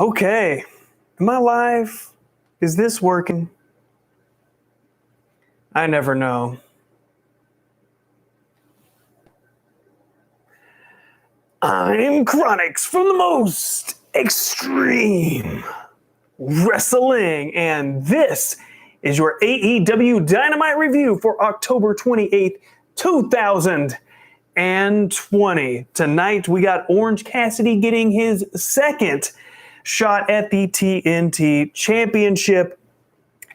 Okay. Am I live? Is this working? I never know. I'm Chronix from the most extreme wrestling, and this is your AEW Dynamite review for October 28th, 2020. Tonight we got Orange Cassidy getting his second shot at the TNT Championship,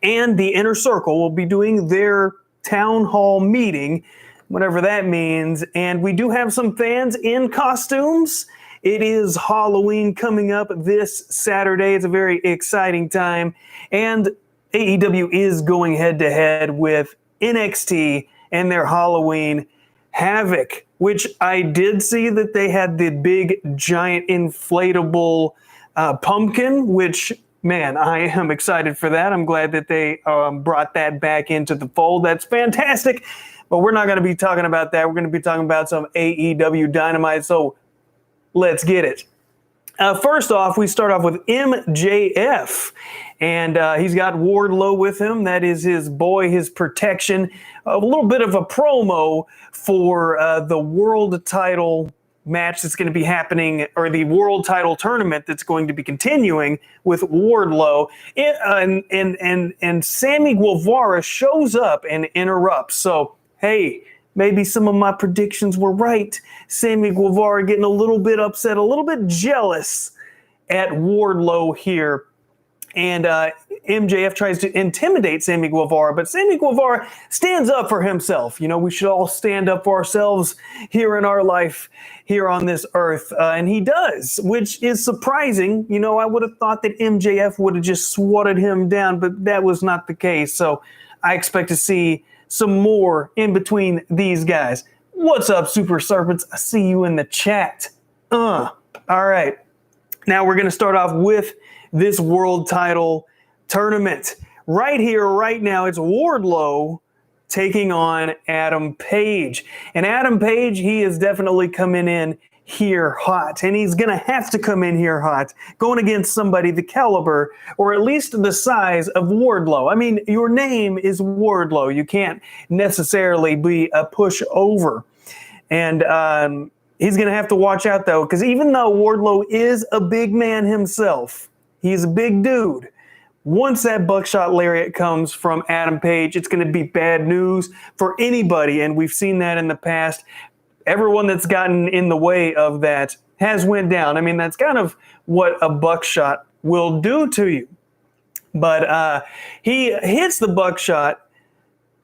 and the Inner Circle will be doing their town hall meeting, whatever that means. And we do have some fans in costumes. It is Halloween coming up this Saturday. It's a very exciting time. And AEW is going head to head with NXT and their Halloween Havoc, which I did see that they had the big giant inflatable pumpkin, which, man, I am excited for that. I'm glad that they brought that back into the fold. That's fantastic. But we're not going to be talking about that. We're going to be talking about some AEW Dynamite. So let's get it. First off, we start off with MJF. And he's got Wardlow with him. That is his boy, his protection. A little bit of a promo for the world title match that's going to be happening, or the world title tournament that's going to be continuing with Wardlow. And Sammy Guevara shows up and interrupts. So, hey, maybe some of my predictions were right. Sammy Guevara getting a little bit upset, a little bit jealous at Wardlow here. And MJF tries to intimidate Sammy Guevara, but Sammy Guevara stands up for himself. You know, we should all stand up for ourselves here in our life, here on this earth. And he does, which is surprising. You know, I would have thought that MJF would have just swatted him down, but that was not the case. So I expect to see some more in between these guys. What's up, Super Serpents? I see you in the chat. All right. Now we're going to start off with this world title tournament. Right here, right now, it's Wardlow taking on Adam Page. And Adam Page, he is definitely coming in here hot. And he's going to have to come in here hot, going against somebody the caliber, or at least the size of Wardlow. I mean, your name is Wardlow. You can't necessarily be a pushover. And he's going to have to watch out, though, because even though Wardlow is a big man himself, he's a big dude. Once that buckshot lariat comes from Adam Page, it's going to be bad news for anybody, and we've seen that in the past. Everyone that's gotten in the way of that has went down. I mean, that's kind of what a buckshot will do to you. But he hits the buckshot.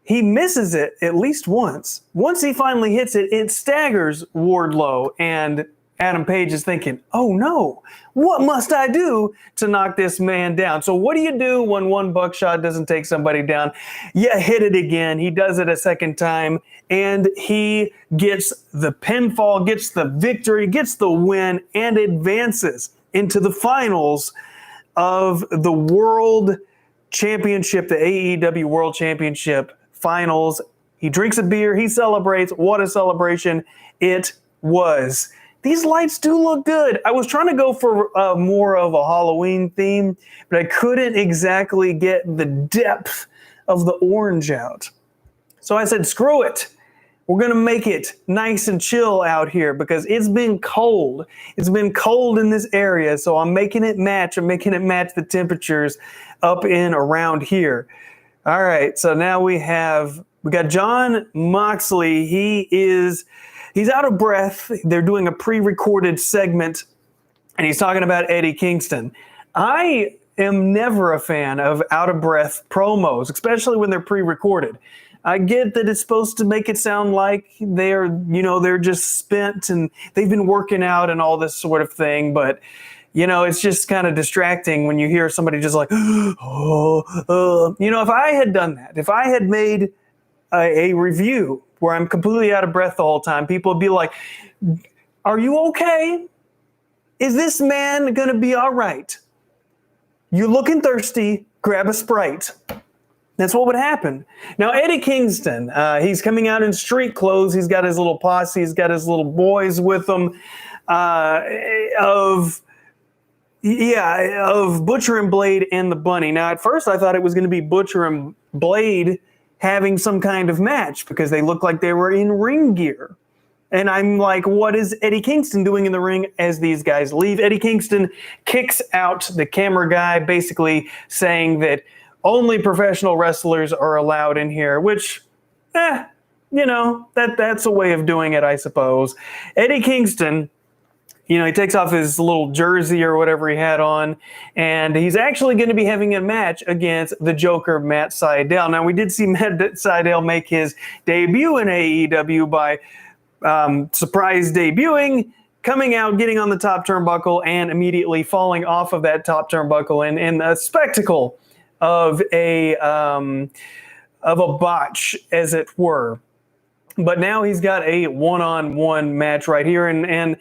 He misses it at least once. Once he finally hits it, it staggers Wardlow, and Adam Page is thinking, oh no, what must I do to knock this man down? So what do you do when one buckshot doesn't take somebody down? You hit it again. He does it a second time, and he gets the pinfall, gets the victory, gets the win, and advances into the finals of the World Championship, the AEW World Championship finals. He drinks a beer. He celebrates. What a celebration it was. These lights do look good. I was trying to go for more of a Halloween theme, but I couldn't exactly get the depth of the orange out. So I said, screw it. We're going to make it nice and chill out here because it's been cold. It's been cold in this area, so I'm making it match. I'm making it match the temperatures up in around here. All right, so now we got Jon Moxley. He's out of breath. They're doing a pre-recorded segment, and he's talking about Eddie Kingston. I am never a fan of out-of-breath promos, especially when they're pre-recorded. I get that it's supposed to make it sound like they're just spent and they've been working out and all this sort of thing, but it's just kind of distracting when you hear somebody just like, if I had done that, if I had made a review where I'm completely out of breath the whole time, people would be like, are you okay? Is this man going to be all right? You looking thirsty, grab a Sprite. That's what would happen. Now, Eddie Kingston, he's coming out in street clothes. He's got his little posse. He's got his little boys with him of Yeah, of Butcher and Blade and the Bunny. Now, at first, I thought it was going to be Butcher and Blade having some kind of match because they looked like they were in ring gear. And I'm like, what is Eddie Kingston doing in the ring as these guys leave? Eddie Kingston kicks out the camera guy, basically saying that only professional wrestlers are allowed in here, which, that's a way of doing it, I suppose. Eddie Kingston, he takes off his little jersey or whatever he had on, and he's actually going to be having a match against the Joker, Matt Sydal. Now, we did see Matt Sydal make his debut in AEW by surprise debuting, coming out, getting on the top turnbuckle, and immediately falling off of that top turnbuckle in a spectacle of a botch, as it were. But now he's got a one-on-one match right here, and Matt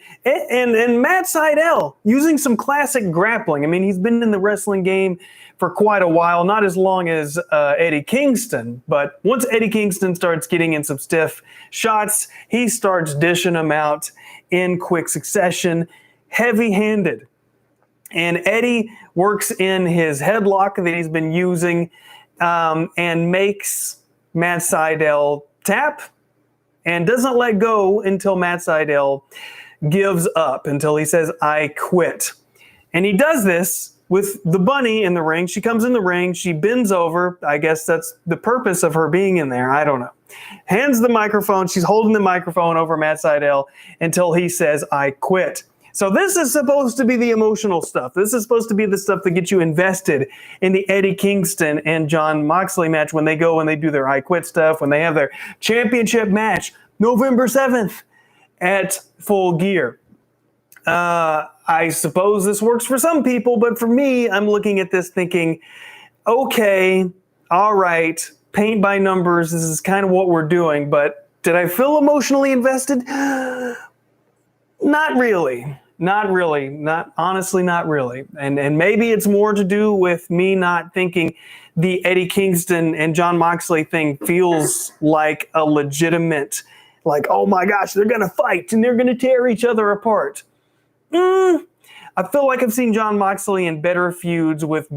Sydal using some classic grappling. I mean, he's been in the wrestling game for quite a while, not as long as Eddie Kingston, but once Eddie Kingston starts getting in some stiff shots, he starts dishing them out in quick succession, heavy-handed. And Eddie works in his headlock that he's been using and makes Matt Sydal tap, and doesn't let go until Matt Sydal gives up, until he says, I quit. And he does this with the Bunny in the ring. She comes in the ring, she bends over. I guess that's the purpose of her being in there. I don't know. Hands the microphone. She's holding the microphone over Matt Sydal until he says, I quit. So this is supposed to be the emotional stuff. This is supposed to be the stuff that gets you invested in the Eddie Kingston and Jon Moxley match when they go and they do their I Quit stuff, when they have their championship match November 7th at Full Gear. I suppose this works for some people, but for me, I'm looking at this thinking, okay, all right, paint by numbers, this is kind of what we're doing, but did I feel emotionally invested? Not really. Not really. Honestly, not really. And maybe it's more to do with me not thinking the Eddie Kingston and Jon Moxley thing feels like a legitimate, like, oh my gosh, they're going to fight and they're going to tear each other apart. I feel like I've seen Jon Moxley in better feuds with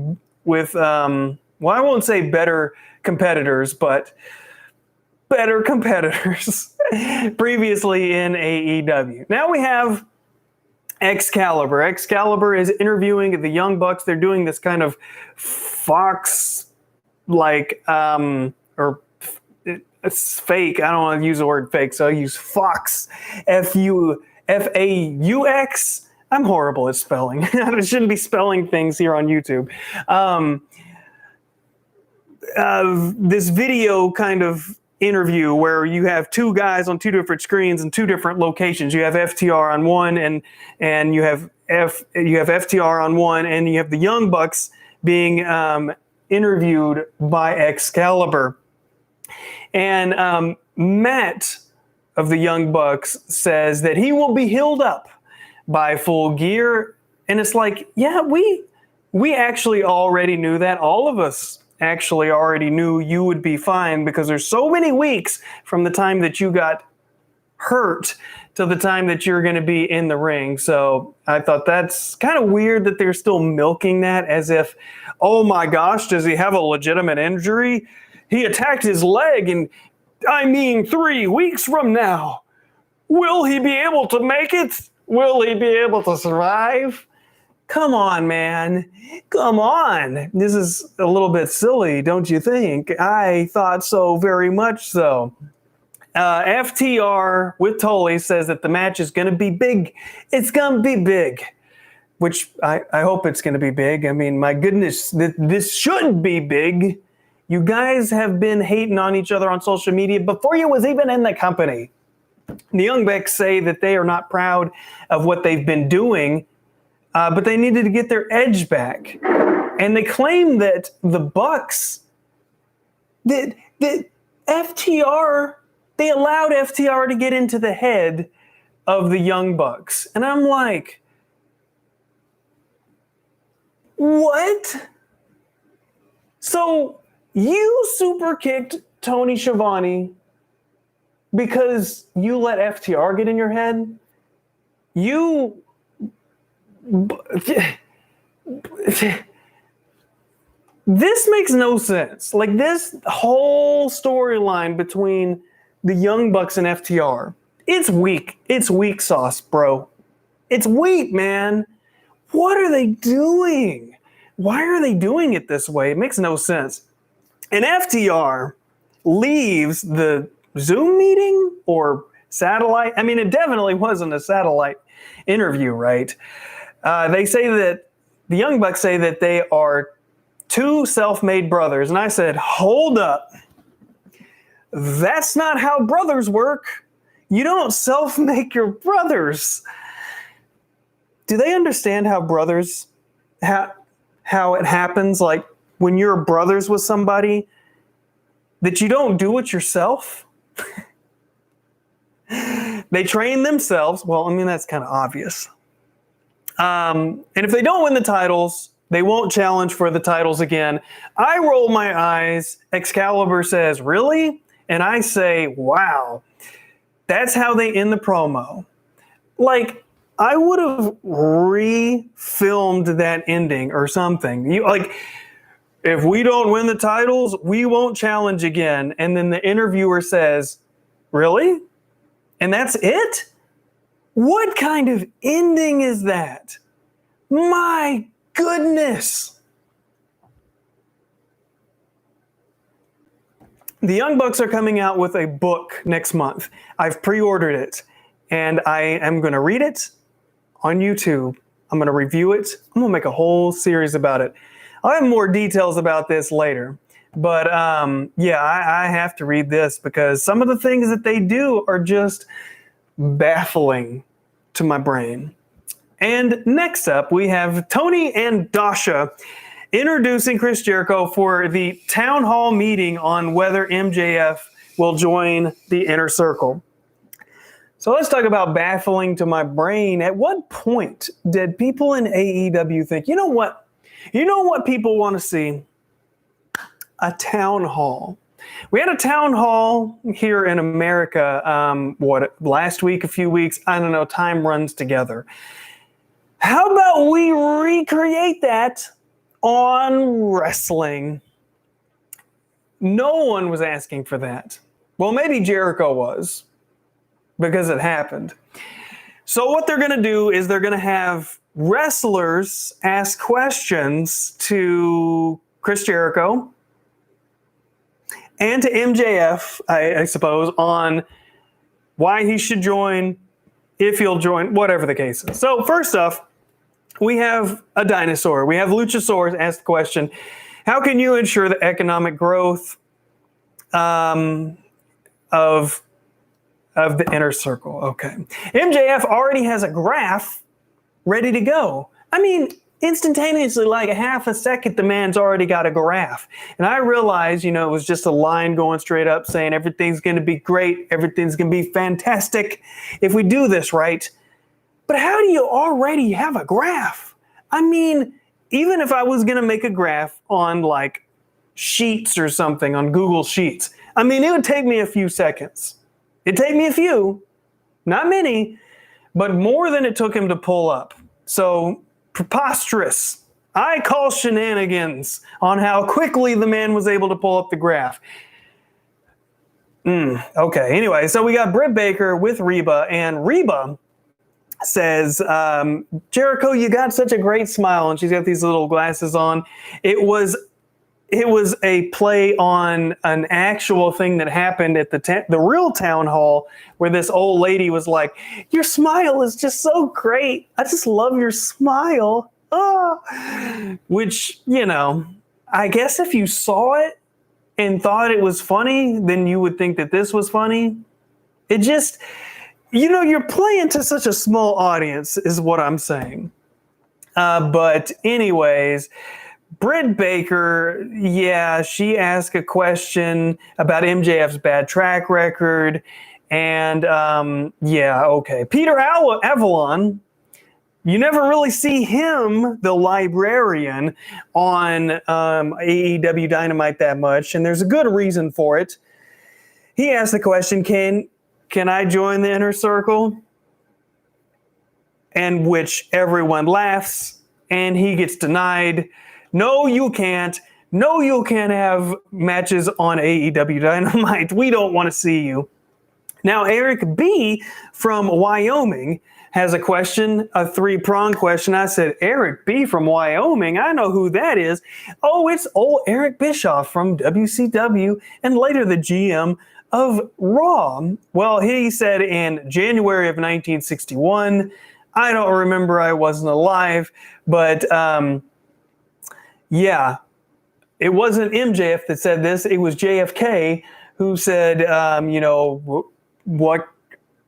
I won't say better competitors, but better competitors previously in AEW. Now we have Excalibur. Excalibur is interviewing the Young Bucks. They're doing this kind of Fox, it's fake. I don't want to use the word fake, so I use Fox, F-A-U-X. I'm horrible at spelling. I shouldn't be spelling things here on YouTube. This video kind of interview where you have two guys on two different screens in two different locations. You have FTR on one, and you have FTR on one, and you have the Young Bucks being interviewed by Excalibur. And Matt of the Young Bucks says that he will be healed up by Full Gear, and it's like, yeah, we actually already knew that. All of us actually already knew you would be fine because there's so many weeks from the time that you got hurt to the time that you're going to be in the ring. So I thought that's kind of weird that they're still milking that as if, oh my gosh, does he have a legitimate injury? He attacked his leg, and 3 weeks from now, will he be able to make it? Will he be able to survive? Come on, man. Come on. This is a little bit silly, don't you think? I thought so, very much so. FTR with Tully says that the match is going to be big. It's going to be big, which I hope it's going to be big. I mean, my goodness, this should be big. You guys have been hating on each other on social media before you was even in the company. The Young Bucks say that they are not proud of what they've been doing, but they needed to get their edge back. And they claim that the Bucks, that FTR, they allowed FTR to get into the head of the Young Bucks. And I'm like, what? So you super kicked Tony Schiavone because you let FTR get in your head? This makes no sense. Like, this whole storyline between the Young Bucks and FTR, it's weak. It's weak sauce, bro. It's weak, man. What are they doing? Why are they doing it this way? It makes no sense. And FTR leaves the Zoom meeting or satellite. I mean, it definitely wasn't a satellite interview, right? They say that the Young Bucks say that they are two self-made brothers. And I said, hold up. That's not how brothers work. You don't self-make your brothers. Do they understand how brothers, how it happens? Like, when you're brothers with somebody, that you don't do it yourself? They train themselves. Well, I mean, that's kind of obvious. And if they don't win the titles, they won't challenge for the titles again. I roll my eyes. Excalibur says, really? And I say, wow. That's how they end the promo. Like, I would have re-filmed that ending or something. If we don't win the titles, we won't challenge again. And then the interviewer says, really? And that's it? What kind of ending is that? My goodness. The Young Bucks are coming out with a book next month. I've pre-ordered it, and I am going to read it on YouTube. I'm going to review it. I'm going to make a whole series about it. I'll have more details about this later. But I have to read this because some of the things that they do are just baffling to my brain. And next up, we have Tony and Dasha introducing Chris Jericho for the town hall meeting on whether MJF will join the Inner Circle. So let's talk about baffling to my brain. At what point did people in AEW think, you know what? You know what people want to see? A town hall. We had a town hall here in America, last week, a few weeks? I don't know, time runs together. How about we recreate that on wrestling? No one was asking for that. Well, maybe Jericho was, because it happened. So what they're going to do is they're going to have wrestlers ask questions to Chris Jericho and to MJF, I suppose, on why he should join, if he'll join, whatever the case is. So first off, we have a dinosaur. We have Luchasaurus ask the question, how can you ensure the economic growth of the Inner Circle? Okay. MJF already has a graph ready to go. I mean, instantaneously, like a half a second, the man's already got a graph. And I realized, it was just a line going straight up saying everything's going to be great. Everything's going to be fantastic if we do this right. But how do you already have a graph? I mean, even if I was going to make a graph on like Sheets or something, on Google Sheets, I mean, it would take me a few seconds. It'd take me a few, not many, but more than it took him to pull up. So preposterous. I call shenanigans on how quickly the man was able to pull up the graph. Okay, anyway, so we got Britt Baker with Reba, and Reba says, Jericho, you got such a great smile, and she's got these little glasses on. It was a play on an actual thing that happened at the real town hall, where this old lady was like, your smile is just so great. I just love your smile. Oh. Which, I guess if you saw it and thought it was funny, then you would think that this was funny. It just, you're playing to such a small audience is what I'm saying. But anyways, Britt Baker, she asked a question about MJF's bad track record. And, okay. Peter Avalon, you never really see him, the librarian, on AEW Dynamite that much. And there's a good reason for it. He asked the question, can I join the Inner Circle? And which everyone laughs and he gets denied. No, you can't. No, you can't have matches on AEW Dynamite. We don't want to see you. Now, Eric B. from Wyoming has a question, a three-pronged question. I said, Eric B. from Wyoming? I know who that is. Oh, it's old Eric Bischoff from WCW and later the GM of Raw. Well, he said in January of 1961, I don't remember, I wasn't alive, but yeah, it wasn't MJF that said this. It was JFK who said, what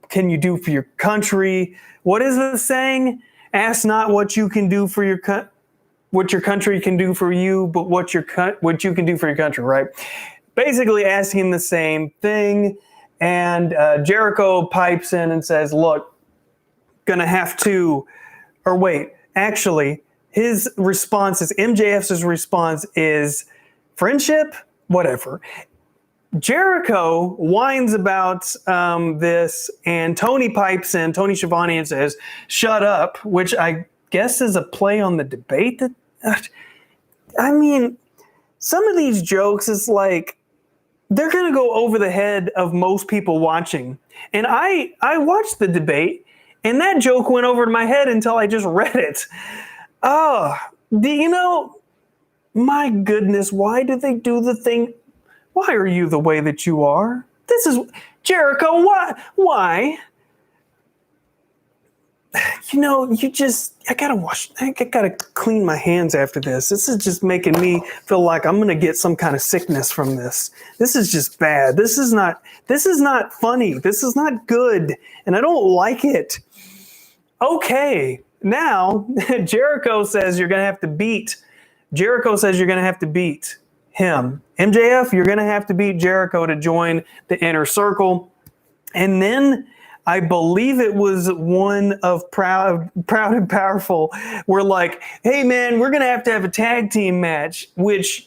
can you do for your country? What is the saying? Ask not what you can do for what your country can do for you, but what you can do for your country, right? Basically asking the same thing. And Jericho pipes in and says, look, gonna have to, or wait, actually, his response is, MJF's response is friendship, whatever. Jericho whines about this, and Tony pipes in, Tony Schiavone, and says, shut up, which I guess is a play on the debate. I mean, some of these jokes is like, they're going to go over the head of most people watching. And I watched the debate, and that joke went over my head until I just read it. My goodness, why do they do the thing? Why are you the way that you are? This is Jericho. Why? I gotta clean my hands after this. This is just making me feel like I'm gonna get some kind of sickness from this. This is just bad. This is not funny. This is not good. And I don't like it. Okay. Now Jericho says you're gonna have to beat him. MJF, you're going to have to beat Jericho to join the Inner Circle. And then I believe it was one of Proud and Powerful were like, hey, man, we're going to have a tag team match, which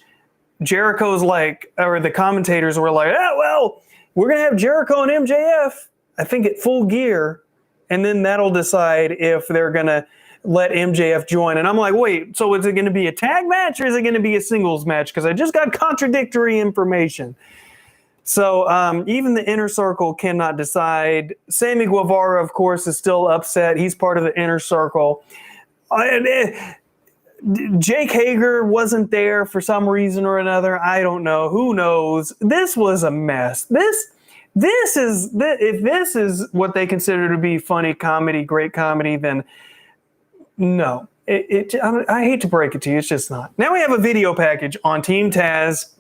Jericho's like, or the commentators were like, oh, well, we're going to have Jericho and MJF, I think at Full Gear. And then that'll decide if they're going to let MJF join. And I'm like, wait, so is it going to be a tag match or is it going to be a singles match? Because I just got contradictory information. So even the Inner Circle cannot decide. Sammy Guevara, of course, is still upset. He's part of the Inner Circle. Jake Hager wasn't there for some reason or another. I don't know. Who knows? This was a mess. If this is what they consider to be funny comedy, great comedy, then no, I hate to break it to you. It's just not. Now we have a video package on Team Taz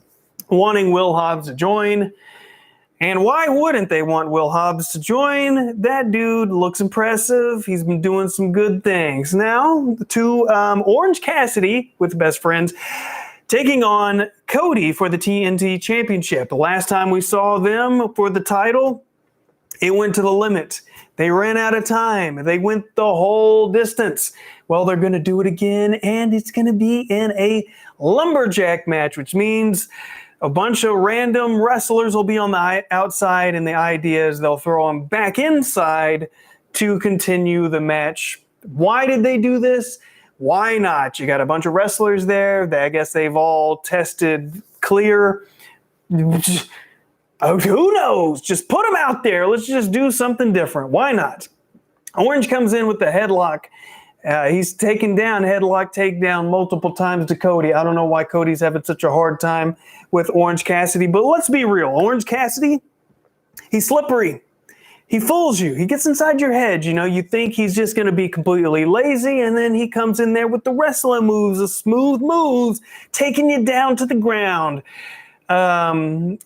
wanting Will Hobbs to join. And why wouldn't they want Will Hobbs to join? That dude looks impressive. He's been doing some good things. Now to Orange Cassidy with Best Friends taking on Cody for the TNT Championship. The last time we saw them for the title, it went to the limit. They ran out of time. They went the whole distance. Well, they're going to do it again, and it's going to be in a lumberjack match, which means a bunch of random wrestlers will be on the outside, and the idea is they'll throw them back inside to continue the match. Why did they do this? Why not? You got a bunch of wrestlers there. I guess they've all tested clear. Oh, who knows? Just put them out there. Let's just do something different. Why not? Orange comes in with the headlock. He's taken down headlock takedown multiple times to Cody. I don't know why Cody's having such a hard time with Orange Cassidy, but let's be real. Orange Cassidy, he's slippery. He fools you. He gets inside your head. You think he's just going to be completely lazy, and then he comes in there with the wrestling moves, the smooth moves, taking you down to the ground.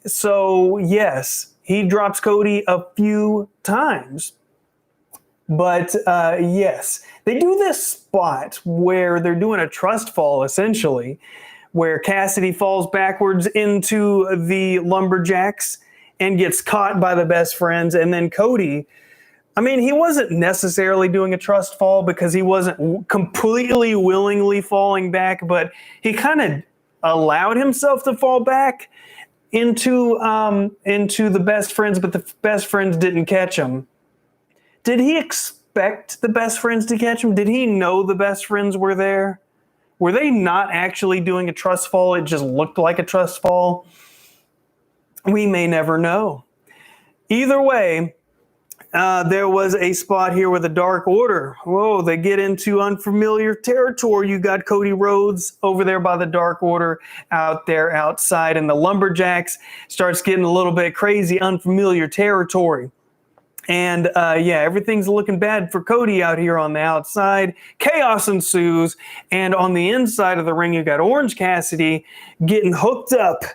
So yes, he drops Cody a few times, but yes, they do this spot where they're doing a trust fall essentially, where Cassidy falls backwards into the lumberjacks and gets caught by the Best Friends. And then Cody, he wasn't necessarily doing a trust fall because he wasn't completely willingly falling back, but he kind of allowed himself to fall back into the Best Friends, but the Best Friends didn't catch him. Did he expect the best friends to catch him? Did he know the best friends were there? Were they not actually doing a trust fall? It just looked like a trust fall. We may never know. Either way, there was a spot here with the Dark Order. Whoa, they get into unfamiliar territory. You got Cody Rhodes over there by the Dark Order out there outside, and the Lumberjacks starts getting a little bit crazy, unfamiliar territory. And everything's looking bad for Cody out here on the outside. Chaos ensues. And on the inside of the ring, you got Orange Cassidy getting hooked up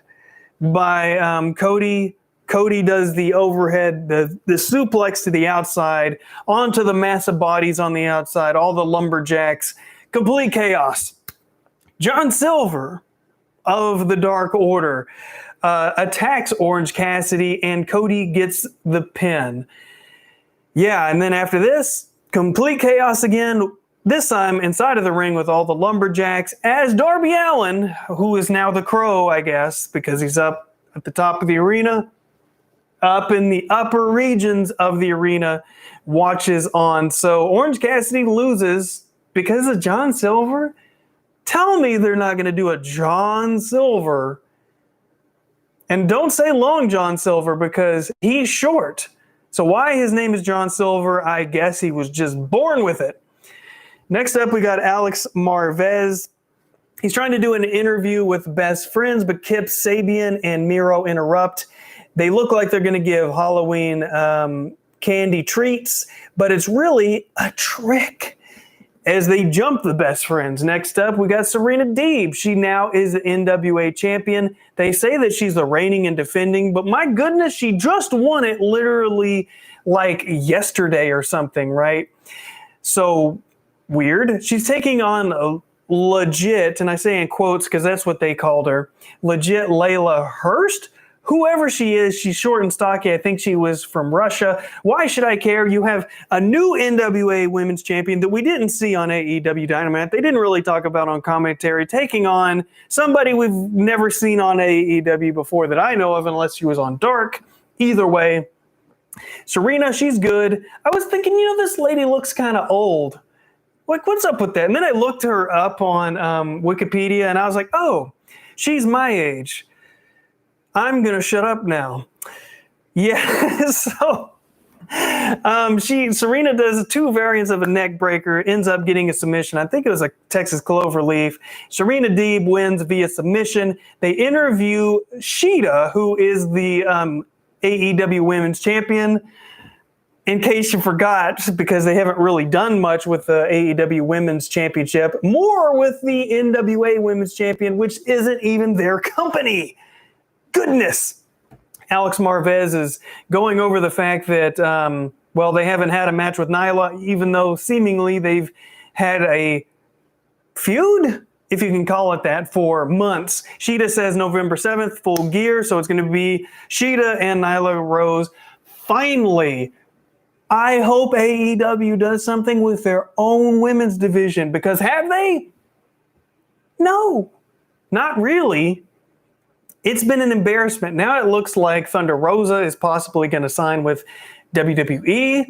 by Cody. Cody does the overhead, the suplex to the outside, onto the massive bodies on the outside, all the Lumberjacks. Complete chaos. John Silver of the Dark Order attacks Orange Cassidy, and Cody gets the pin. Yeah, and then after this, complete chaos again, this time inside of the ring with all the Lumberjacks, as Darby Allin, who is now the Crow, I guess, because he's up at the top of the arena, up in the upper regions of the arena, watches on. So Orange Cassidy loses because of John Silver? Tell me they're not going to do a John Silver. And don't say Long John Silver because he's short. So why his name is John Silver, I guess he was just born with it. Next up, we got Alex Marvez. He's trying to do an interview with Best Friends, but Kip Sabian and Miro interrupt. They look like they're going to give Halloween candy treats, but it's really a trick as they jump the Best Friends. Next up, we got Serena Deeb. She now is the NWA champion. They say that she's the reigning and defending, but my goodness, she just won it literally like yesterday or something, right? So weird. She's taking on a legit, and I say in quotes because that's what they called her, legit Layla Hurst. Whoever she is, she's short and stocky. I think she was from Russia. Why should I care? You have a new NWA Women's Champion that we didn't see on AEW Dynamite. They didn't really talk about on commentary, taking on somebody we've never seen on AEW before that I know of, unless she was on Dark. Either way, Serena, she's good. I was thinking, this lady looks kind of old. Like, what's up with that? And then I looked her up on Wikipedia, and I was like, oh, she's my age. I'm going to shut up now. Yeah, so Serena does two variants of a neck breaker, ends up getting a submission. I think it was a Texas Cloverleaf. Serena Deeb wins via submission. They interview Sheeta, who is the AEW Women's Champion. In case you forgot, because they haven't really done much with the AEW Women's Championship, more with the NWA Women's Champion, which isn't even their company. Goodness. Alex Marvez is going over the fact that, they haven't had a match with Nyla, even though seemingly they've had a feud, if you can call it that, for months. Sheeta says November 7th, Full Gear, so it's going to be Sheeta and Nyla Rose. Finally, I hope AEW does something with their own women's division, because have they? No, not really. It's been an embarrassment. Now it looks like Thunder Rosa is possibly going to sign with WWE.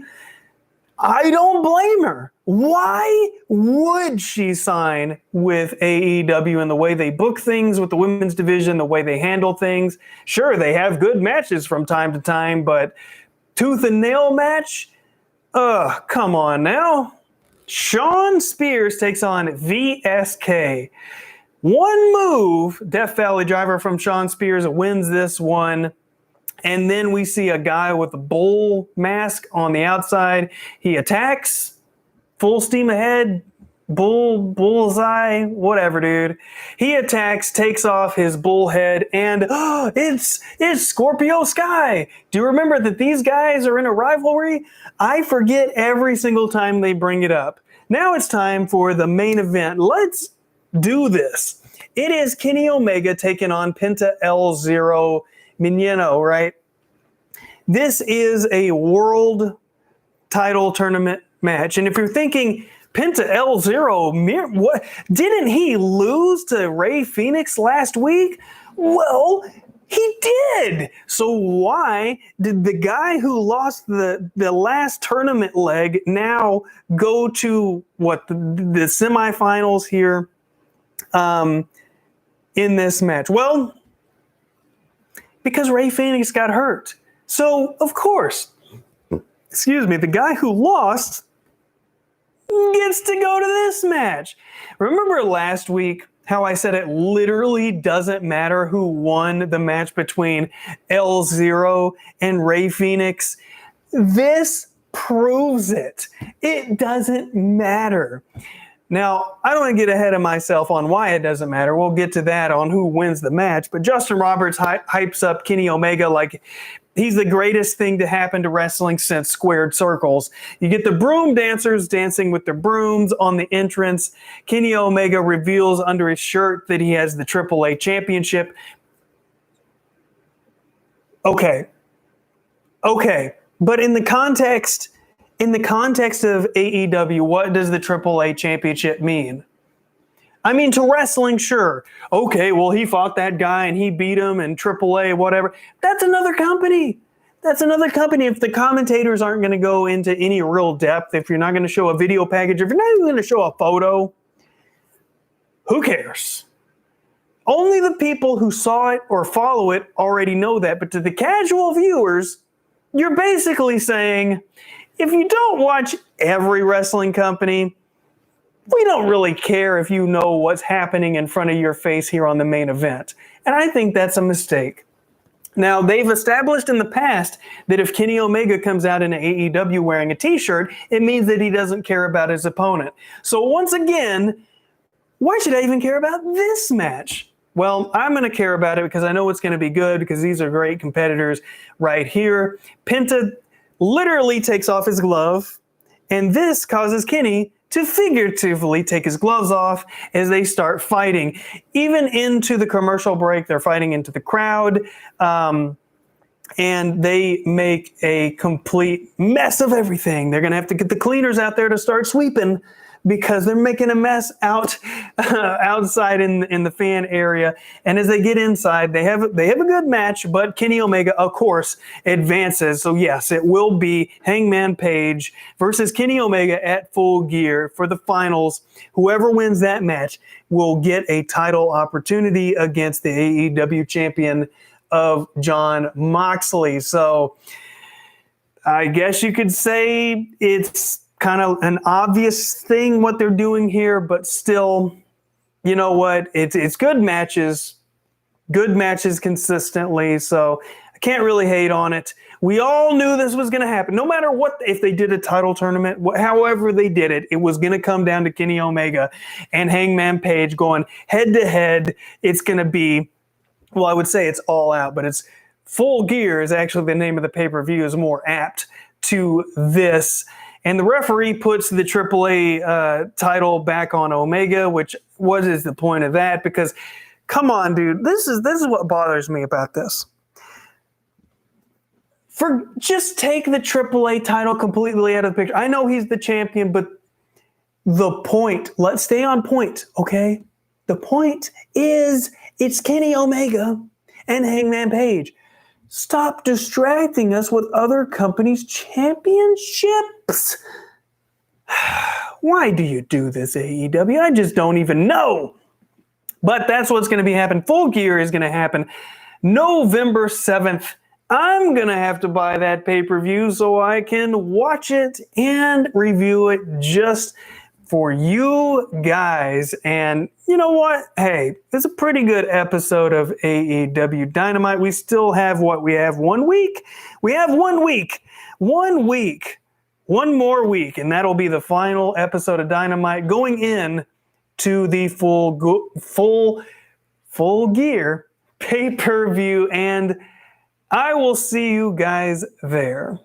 I don't blame her. Why would she sign with AEW in the way they book things with the women's division, the way they handle things? Sure, they have good matches from time to time, but tooth and nail match? Come on now. Shawn Spears takes on VSK. One move, Death Valley Driver from Shawn Spears wins this one. And then we see a guy with a bull mask on the outside. He attacks, full steam ahead, bullseye, whatever, dude. He attacks, takes off his bull head, and it's Scorpio Sky. Do you remember that these guys are in a rivalry? I forget every single time they bring it up. Now it's time for the main event. Let's do this. It is Kenny Omega taking on Penta El Zero Miedo, right? This is a world title tournament match. And if you're thinking, Penta El Zero, what? Didn't he lose to Rey Fenix last week? Well, He did. So why did the guy who lost the last tournament leg now go to the semifinals here in this match? Well, because Rey Fenix got hurt. So, of course, the guy who lost gets to go to this match. Remember last week how I said it literally doesn't matter who won the match between L0 and Rey Fenix? This proves it. It doesn't matter. Now, I don't want to get ahead of myself on why it doesn't matter. We'll get to that on who wins the match. But Justin Roberts hypes up Kenny Omega like he's the greatest thing to happen to wrestling since squared circles. You get the broom dancers dancing with their brooms on the entrance. Kenny Omega reveals under his shirt that he has the AAA championship. Okay. But in the context of AEW, what does the AAA championship mean? I mean, to wrestling, sure. Okay, well, he fought that guy and he beat him and AAA, whatever. That's another company. If the commentators aren't going to go into any real depth, if you're not going to show a video package, if you're not even going to show a photo, who cares? Only the people who saw it or follow it already know that. But to the casual viewers, you're basically saying, if you don't watch every wrestling company, we don't really care if you know what's happening in front of your face here on the main event. And I think that's a mistake. Now, they've established in the past that if Kenny Omega comes out in an AEW wearing a t-shirt, it means that he doesn't care about his opponent. So once again, why should I even care about this match? Well, I'm going to care about it because I know it's going to be good because these are great competitors right here. Penta literally takes off his glove, and this causes Kenny to figuratively take his gloves off as they start fighting. Even into the commercial break, they're fighting into the crowd, and they make a complete mess of everything. They're going to have to get the cleaners out there to start sweeping because they're making a mess outside in the fan area. And as they get inside, they have a good match, but Kenny Omega, of course, advances. So yes, it will be Hangman Page versus Kenny Omega at Full Gear for the finals. Whoever wins that match will get a title opportunity against the AEW champion of Jon Moxley. So I guess you could say it's kind of an obvious thing what they're doing here, but still, you know what? It's good matches consistently, so I can't really hate on it. We all knew this was going to happen. No matter what, if they did a title tournament, however they did it, it was going to come down to Kenny Omega and Hangman Page going head to head. It's going to be, well, I would say it's all out, but it's Full Gear is actually the name of the pay-per-view, is more apt to this. And the referee puts the AAA title back on Omega, which what is the point of that? Because, come on, dude, this is what bothers me about this. Just take the AAA title completely out of the picture. I know he's the champion, but the point, let's stay on point, okay? The point is it's Kenny Omega and Hangman Page. Stop distracting us with other companies' championships. Why do you do this, AEW? I just don't even know. But that's what's going to be happening. Full Gear is going to happen November 7th. I'm going to have to buy that pay-per-view so I can watch it and review it just for you guys. And you know what? Hey, it's a pretty good episode of AEW Dynamite. We still have what we have 1 week. We have 1 week. 1 week. One more week, and that'll be the final episode of Dynamite going in to the full gear pay-per-view. And I will see you guys there.